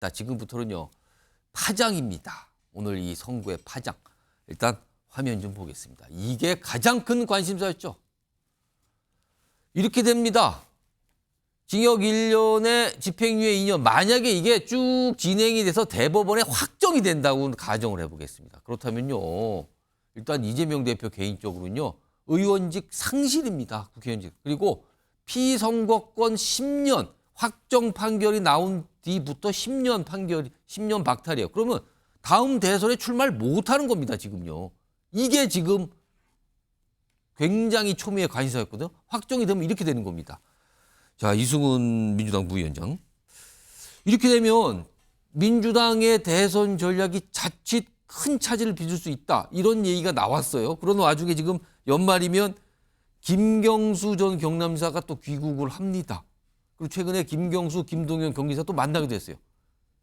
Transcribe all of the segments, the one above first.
자, 지금부터는요. 파장입니다. 오늘 이 선거의 파장. 일단 화면 좀 보겠습니다. 이게 가장 큰 관심사였죠. 이렇게 됩니다. 징역 1년에 집행유예 2년. 만약에 이게 쭉 진행이 돼서 대법원에 확정이 된다고 가정을 해보겠습니다. 그렇다면요. 일단 이재명 대표 개인적으로는요. 의원직 상실입니다. 국회의원직. 그리고 피선거권 10년 확정 판결이 나온 뒤부터 10년 박탈이에요. 그러면 다음 대선에 출마를 못하는 겁니다. 지금요. 이게 지금 굉장히 초미의 관심사였거든요. 확정이 되면 이렇게 되는 겁니다. 자, 이승훈 민주당 부위원장. 이렇게 되면 민주당의 대선 전략이 자칫 큰 차질을 빚을 수 있다. 이런 얘기가 나왔어요. 그런 와중에 지금 연말이면 김경수 전 경남지사가 또 귀국을 합니다. 그리고 최근에 김경수, 김동연 경기지사 또 만나기도 했어요.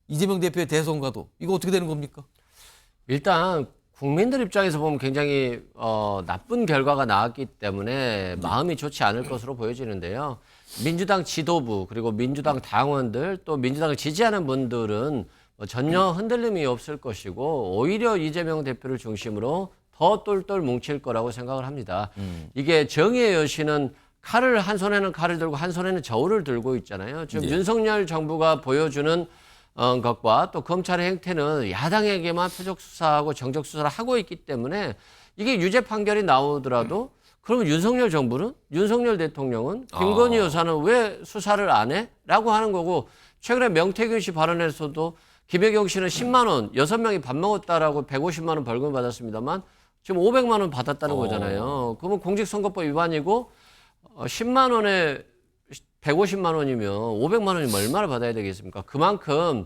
이재명 대표의 대선과도. 이거 어떻게 되는 겁니까? 일단 국민들 입장에서 보면 굉장히 나쁜 결과가 나왔기 때문에 마음이 좋지 않을 것으로 보여지는데요. 민주당 지도부 그리고 민주당 당원들 또 민주당을 지지하는 분들은 전혀 흔들림이 없을 것이고 오히려 이재명 대표를 중심으로 더 똘똘 뭉칠 거라고 생각을 합니다. 이게 정의의 여신은 한 손에는 칼을 들고 한 손에는 저울을 들고 있잖아요. 지금 네. 윤석열 정부가 보여주는 것과 또 검찰의 행태는 야당에게만 표적 수사하고 정적 수사를 하고 있기 때문에 이게 유죄 판결이 나오더라도 그러면 윤석열 정부는 윤석열 대통령은 김건희 여사는 왜 수사를 안 해? 라고 하는 거고 최근에 명태균 씨 발언에서도 김혜경 씨는 10만 원, 6명이 밥 먹었다라고 150만 원 벌금 받았습니다만 지금 500만 원 받았다는 거잖아요. 그러면 공직선거법 위반이고 10만 원에 150만 원이면 500만 원이면 얼마나 받아야 되겠습니까? 그만큼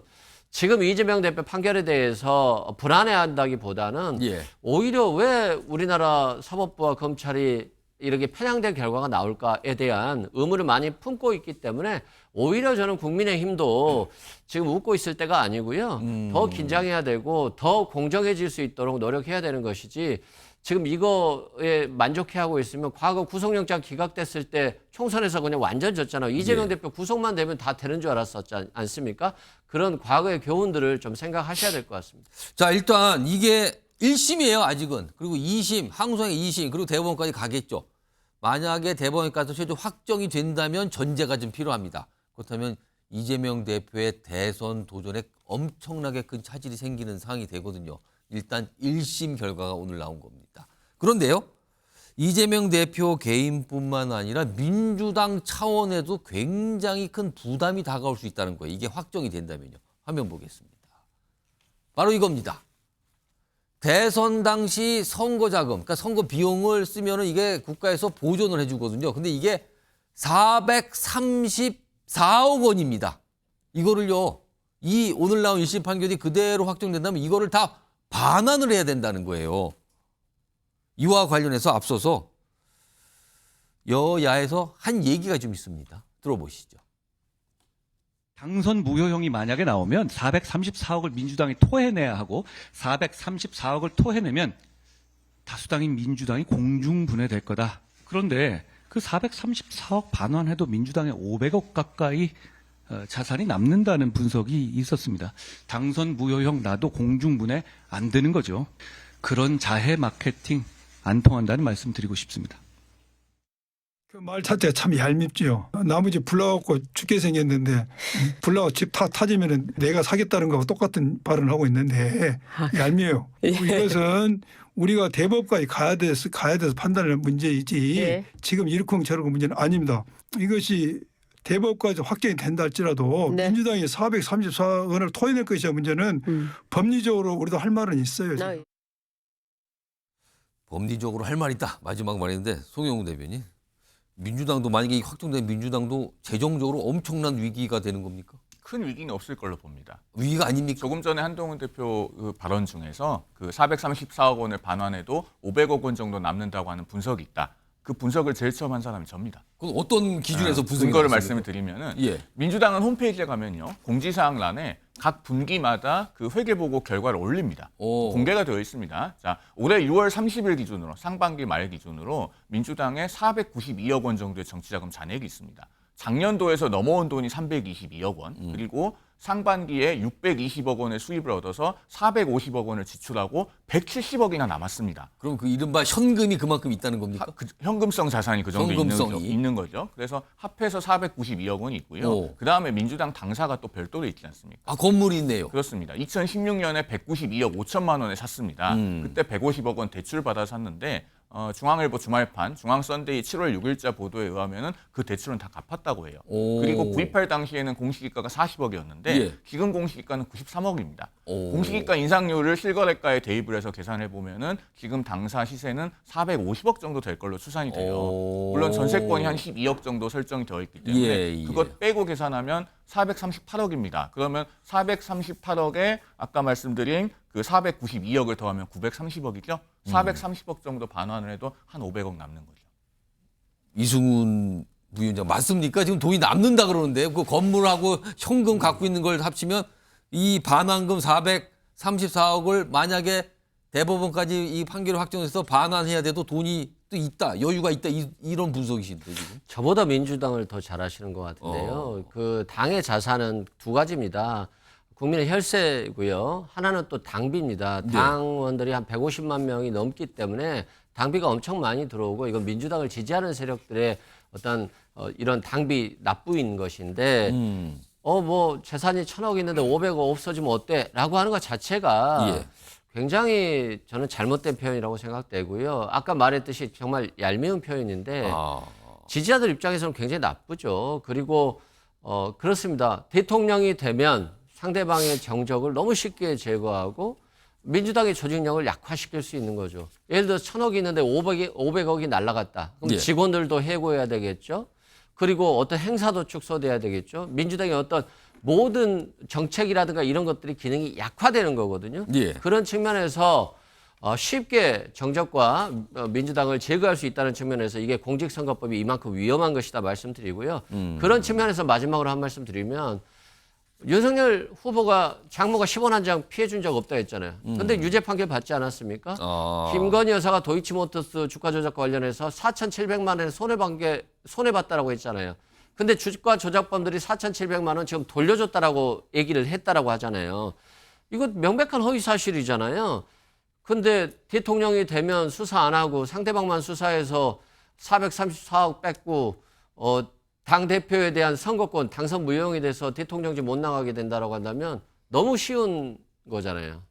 지금 이재명 대표 판결에 대해서 불안해한다기보다는 오히려 왜 우리나라 사법부와 검찰이 이렇게 편향된 결과가 나올까에 대한 의문을 많이 품고 있기 때문에 오히려 저는 국민의힘도 지금 웃고 있을 때가 아니고요. 더 긴장해야 되고 더 공정해질 수 있도록 노력해야 되는 것이지 지금 이거에 만족해하고 있으면 과거 구속영장 기각됐을 때 총선에서 그냥 완전 졌잖아요. 이재명 대표 구속만 되면 다 되는 줄 알았었지 않습니까? 그런 과거의 교훈들을 좀 생각하셔야 될 것 같습니다. 자, 일단 이게 1심이에요, 아직은. 그리고 2심, 항소의 2심, 그리고 대법원까지 가겠죠. 만약에 대법원에 가서 최종 확정이 된다면 전제가 좀 필요합니다. 그렇다면 이재명 대표의 대선 도전에 엄청나게 큰 차질이 생기는 상황이 되거든요. 일단 1심 결과가 오늘 나온 겁니다. 그런데요. 이재명 대표 개인뿐만 아니라 민주당 차원에도 굉장히 큰 부담이 다가올 수 있다는 거예요. 이게 확정이 된다면요. 화면 보겠습니다. 바로 이겁니다. 대선 당시 선거 자금, 그러니까 선거 비용을 쓰면은 이게 국가에서 보존을 해주거든요. 근데 이게 434억 원입니다. 이거를요, 이 오늘 나온 1심 판결이 그대로 확정된다면 이거를 다 반환을 해야 된다는 거예요. 이와 관련해서 앞서서 여야에서 한 얘기가 좀 있습니다. 들어보시죠. 당선 무효형이 만약에 나오면 434억을 민주당이 토해내야 하고 434억을 토해내면 다수당인 민주당이 공중분해될 거다. 그런데 그 434억 반환해도 민주당에 500억 가까이 자산이 남는다는 분석이 있었습니다. 당선 무효형 나도 공중분해 안 되는 거죠. 그런 자해 마케팅 안 통한다는 말씀 드리고 싶습니다. 그 말 자체가 참 얄밉지요. 나머지 불나갖고 죽게 생겼는데 불나고 집 타지면은 내가 사겠다는 거하고 똑같은 발언을 하고 있는데 얄미워요. 이것은 우리가 대법까지 가야 돼서 판단할 문제이지 지금 이러쿵저러쿵 문제는 아닙니다. 이것이 대법까지 확정이 된다 할지라도 민주당이 434억 원을 토해낼 것이야 문제는 법리적으로 우리도 할 말은 있어요. 지금. 법리적으로 할 말 있다. 마지막 말인데 송영우 대변인. 민주당도 만약에 확정된 민주당도 재정적으로 엄청난 위기가 되는 겁니까? 큰 위기는 없을 걸로 봅니다. 위기가 아닙니까? 조금 전에 한동훈 대표 그 발언 중에서 그 434억 원을 반환해도 500억 원 정도 남는다고 하는 분석이 있다. 그 분석을 제일 처음 한 사람이 접니다. 그건 어떤 기준에서 분석이 근거를 나왔습니까? 말씀을 드리면은 예. 민주당은 홈페이지에 가면요 공지사항란에 각 분기마다 그 회계보고 결과를 올립니다. 공개가 되어 있습니다. 자, 올해 6월 30일 기준으로 상반기 말 기준으로 민주당에 492억 원 정도의 정치자금 잔액이 있습니다. 작년도에서 넘어온 돈이 322억 원 그리고 상반기에 620억 원의 수입을 얻어서 450억 원을 지출하고 170억이나 남았습니다. 그럼 그 이른바 현금이 그만큼 있다는 겁니까? 현금성 자산이 그 정도 현금성이. 있는 거죠. 그래서 합해서 492억 원이 있고요. 오. 그다음에 민주당 당사가 또 별도로 있지 않습니까? 아, 건물이 있네요. 그렇습니다. 2016년에 192억 5천만 원에 샀습니다. 그때 150억 원 대출 받아 샀는데 중앙일보 주말판, 중앙선데이 7월 6일자 보도에 의하면은 그 대출은 다 갚았다고 해요. 오. 그리고 구입할 당시에는 공시기가가 40억이었는데 예. 지금 공시기가는 93억입니다. 오. 공시기가 인상률을 실거래가에 대입을 해서 계산해 보면은 지금 당사 시세는 450억 정도 될 걸로 추산이 돼요. 오. 물론 전세권이 한 12억 정도 설정이 되어 있기 때문에 예. 그것 빼고 계산하면 438억입니다. 그러면 438억에 아까 말씀드린 그 492억을 더하면 930억이죠. 430억 정도 반환을 해도 한 500억 남는 거죠. 이승훈 부위원장 맞습니까? 지금 돈이 남는다 그러는데 그 건물하고 현금 갖고 있는 걸 합치면 이 반환금 434억을 만약에 대법원까지 이 판결을 확정해서 반환해야 돼도 돈이 또 있다, 여유가 있다 이런 분석이신데 지금. 저보다 민주당을 더 잘하시는 것 같은데요. 그 당의 자산은 두 가지입니다. 국민의 혈세고요. 하나는 또 당비입니다. 네. 당원들이 한 150만 명이 넘기 때문에 당비가 엄청 많이 들어오고 이건 민주당을 지지하는 세력들의 어떤 이런 당비 납부인 것인데 뭐 재산이 1,000억 있는데 500억 없어지면 어때? 라고 하는 것 자체가 예. 굉장히 저는 잘못된 표현이라고 생각되고요. 아까 말했듯이 정말 얄미운 표현인데 아. 지지자들 입장에서는 굉장히 나쁘죠. 그리고 그렇습니다. 대통령이 되면 상대방의 정적을 너무 쉽게 제거하고 민주당의 조직력을 약화시킬 수 있는 거죠. 예를 들어 1,000억이 있는데 500억이 날아갔다. 그럼 예. 직원들도 해고해야 되겠죠. 그리고 어떤 행사도 축소돼야 되겠죠. 민주당의 어떤 모든 정책이라든가 이런 것들이 기능이 약화되는 거거든요. 예. 그런 측면에서 쉽게 정적과 민주당을 제거할 수 있다는 측면에서 이게 공직선거법이 이만큼 위험한 것이다 말씀드리고요. 그런 측면에서 마지막으로 한 말씀 드리면 윤석열 후보가 장모가 10원 한 장 피해 준 적 없다 했잖아요. 근데 유죄 판결 받지 않았습니까? 김건희 여사가 도이치모터스 주가 조작 관련해서 4,700만 원의 손해봤다라고 했잖아요. 근데 주가 조작범들이 4,700만 원 지금 돌려줬다라고 얘기를 했다라고 하잖아요. 이거 명백한 허위 사실이잖아요. 근데 대통령이 되면 수사 안 하고 상대방만 수사해서 434억 뺏고 당대표에 대한 선거권 당선 무효이 돼서 대통령직 못 나가게 된다라고 한다면 너무 쉬운 거잖아요.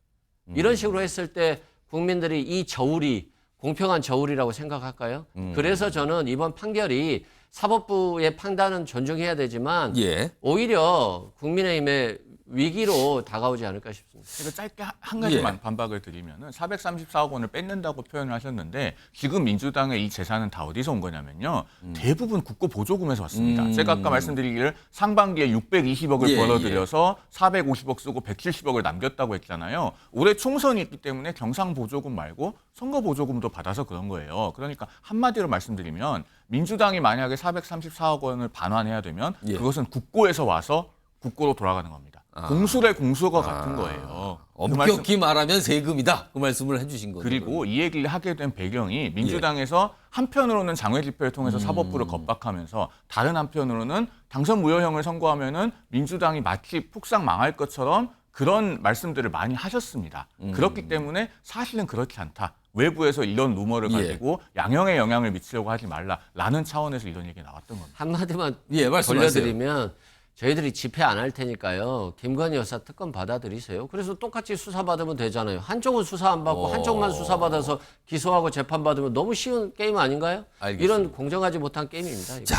이런 식으로 했을 때 국민들이 이 저울이 공평한 저울이라고 생각할까요? 그래서 저는 이번 판결이 사법부의 판단은 존중해야 되지만 예. 오히려 국민의힘의 위기로 다가오지 않을까 싶습니다. 제가 짧게 한 가지만 반박을 드리면은 434억 원을 뺏는다고 표현을 하셨는데 지금 민주당의 이 재산은 다 어디서 온 거냐면요. 대부분 국고 보조금에서 왔습니다. 제가 아까 말씀드리기를 상반기에 620억을 예, 벌어들여서 450억 쓰고 170억을 남겼다고 했잖아요. 올해 총선이 있기 때문에 경상 보조금 말고 선거 보조금도 받아서 그런 거예요. 그러니까 한마디로 말씀드리면 민주당이 만약에 434억 원을 반환해야 되면 예. 그것은 국고에서 와서 국고로 돌아가는 겁니다. 공수의 공수가 같은 거예요. 엄격히 말하면 세금이다. 그 말씀을 해주신 거죠. 그리고 이 얘기를 하게 된 배경이 민주당에서 한편으로는 장외 집회를 통해서 사법부를 겁박하면서 다른 한편으로는 당선 무효형을 선고하면은 민주당이 마치 폭삭 망할 것처럼 그런 말씀들을 많이 하셨습니다. 그렇기 때문에 사실은 그렇지 않다. 외부에서 이런 루머를 가지고 양형에 영향을 미치려고 하지 말라라는 차원에서 이런 얘기 나왔던 겁니다. 한마디만 예, 말씀하세요. 돌려드리면 저희들이 집회 안 할 테니까요. 김건희 여사 특검 받아들이세요. 그래서 똑같이 수사받으면 되잖아요. 한쪽은 수사 안 받고 한쪽만 수사받아서 기소하고 재판받으면 너무 쉬운 게임 아닌가요? 알겠습니다. 이런 공정하지 못한 게임입니다. 이거. 자,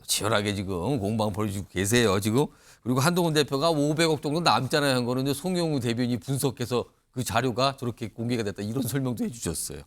치열하게 지금 공방 벌이고 계세요, 지금. 그리고 한동훈 대표가 500억 정도 남잖아요 한 거는 송영우 대변인이 분석해서 그 자료가 저렇게 공개가 됐다 이런 설명도 해주셨어요.